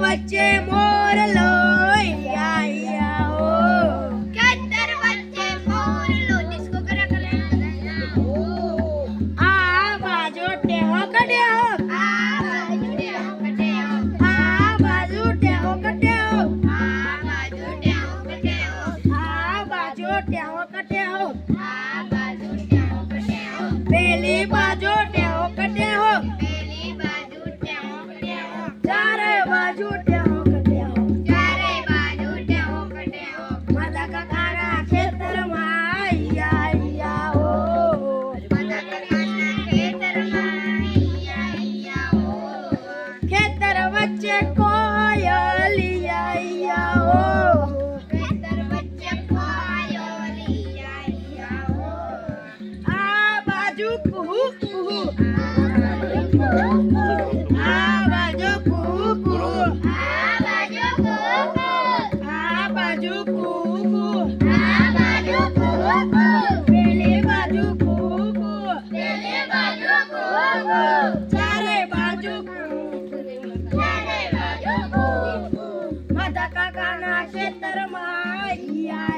વચ્ચે મોરલો ખેતર વચ્ચે મોરલો ડિસ્કો કર્યા કરે આ બાજુ ટેહો કડ્યો આ બાજુ ટેહો કડ્યો આ બાજુ ટેહો કડ્યો આ બાજુ ટેહો કડ્યો આ બાજુ ટેહો કડ્યો આ બાજુ ટેહો કડ્યો પેલી બાજુ ટેહો કડ્યો પેલી બાજુ ટેહો કડ્યો ચારે બાજુ ટેહો કડ્યો ચારે બાજુ ટેહો કડ્યો માતા કાકાના ખેતરમાં આયા ઓ માતા કાકાના ખેતરમાં આયા ઓ ખેતર વચ્ચે કોયલી આયા ઓ ખેતર વચ્ચે કોયલી આયા ઓ આ બાજુ કુહુ કુહુ આ બાજુ કુહુ કુહુ આ બાજુ કુહુ આ બાજુ કુહુ આ બાજુ કુહુ પેલી બાજુ કુહુ પેલી બાજુ કુહુ ચારે બાજુ કુહુ ચારે બાજુ કુહુ માતા કાકાના ખેતરમાં આયા